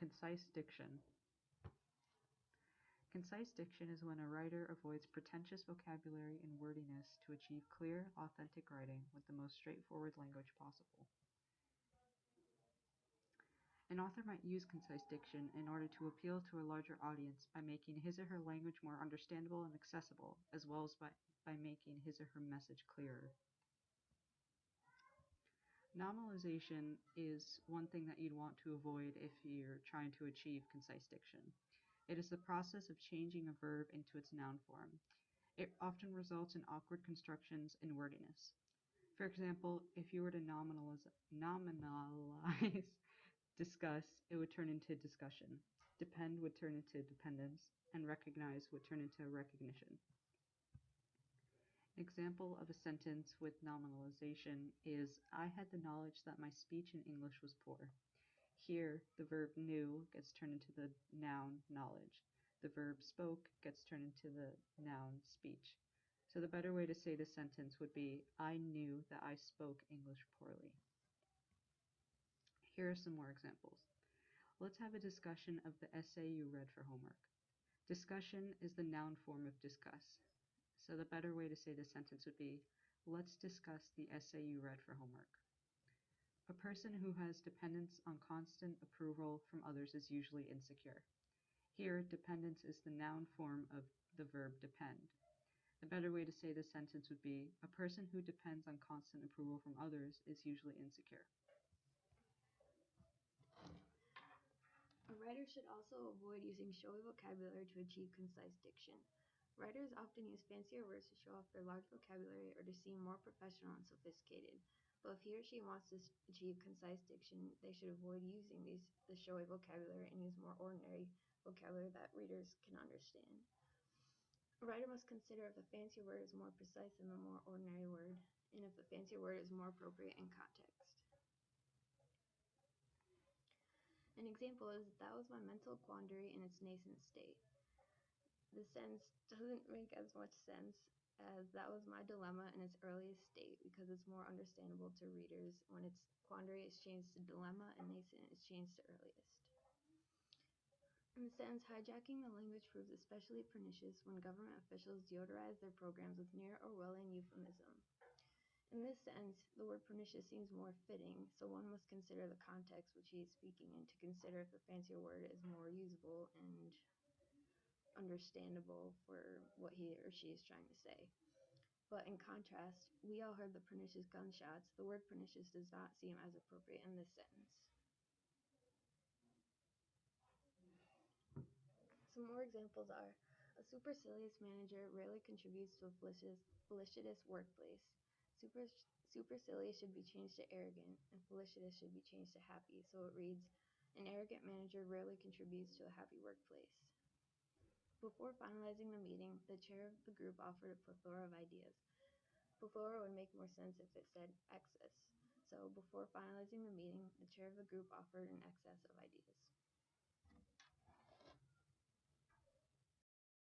Concise diction. Concise diction is when a writer avoids pretentious vocabulary and wordiness to achieve clear, authentic writing with the most straightforward language possible. An author might use concise diction in order to appeal to a larger audience by making his or her language more understandable and accessible, as well as by making his or her message clearer. Nominalization is one thing that you'd want to avoid if you're trying to achieve concise diction. It is the process of changing a verb into its noun form. It often results in awkward constructions and wordiness. For example, if you were to nominalize discuss, it would turn into discussion. Depend would turn into dependence, and recognize would turn into recognition. An example of a sentence with nominalization is, I had the knowledge that my speech in English was poor. Here, the verb knew gets turned into the noun knowledge. The verb spoke gets turned into the noun speech. So the better way to say this sentence would be, I knew that I spoke English poorly. Here are some more examples. Let's have a discussion of the essay you read for homework. Discussion is the noun form of discuss. So the better way to say this sentence would be, let's discuss the essay you read for homework. A person who has dependence on constant approval from others is usually insecure. Here, dependence is the noun form of the verb depend. The better way to say this sentence would be, a person who depends on constant approval from others is usually insecure. A writer should also avoid using showy vocabulary to achieve concise diction. Writers often use fancier words to show off their large vocabulary or to seem more professional and sophisticated. But if he or she wants to achieve concise diction, they should avoid using the showy vocabulary and use more ordinary vocabulary that readers can understand. A writer must consider if the fancier word is more precise than the more ordinary word, and if the fancier word is more appropriate in context. An example is, that was my mental quandary in its nascent state. This sentence doesn't make as much sense as that was my dilemma in its earliest state, because it's more understandable to readers when its quandary is changed to dilemma and nascent is changed to earliest. In the sentence, hijacking the language proves especially pernicious when government officials deodorize their programs with near Orwellian euphemism. In this sense, the word pernicious seems more fitting, so one must consider the context which he is speaking in to consider if the fancier word is more usable and understandable for what he or she is trying to say. But in contrast, we all heard the pernicious gunshots. The word pernicious does not seem as appropriate in this sentence. Some more examples are, a supercilious manager rarely contributes to a felicitous workplace. Supercilious should be changed to arrogant, and felicitous should be changed to happy. So it reads, an arrogant manager rarely contributes to a happy workplace. Before finalizing the meeting, the chair of the group offered a plethora of ideas. Plethora would make more sense if it said excess. So before finalizing the meeting, the chair of the group offered an excess of ideas.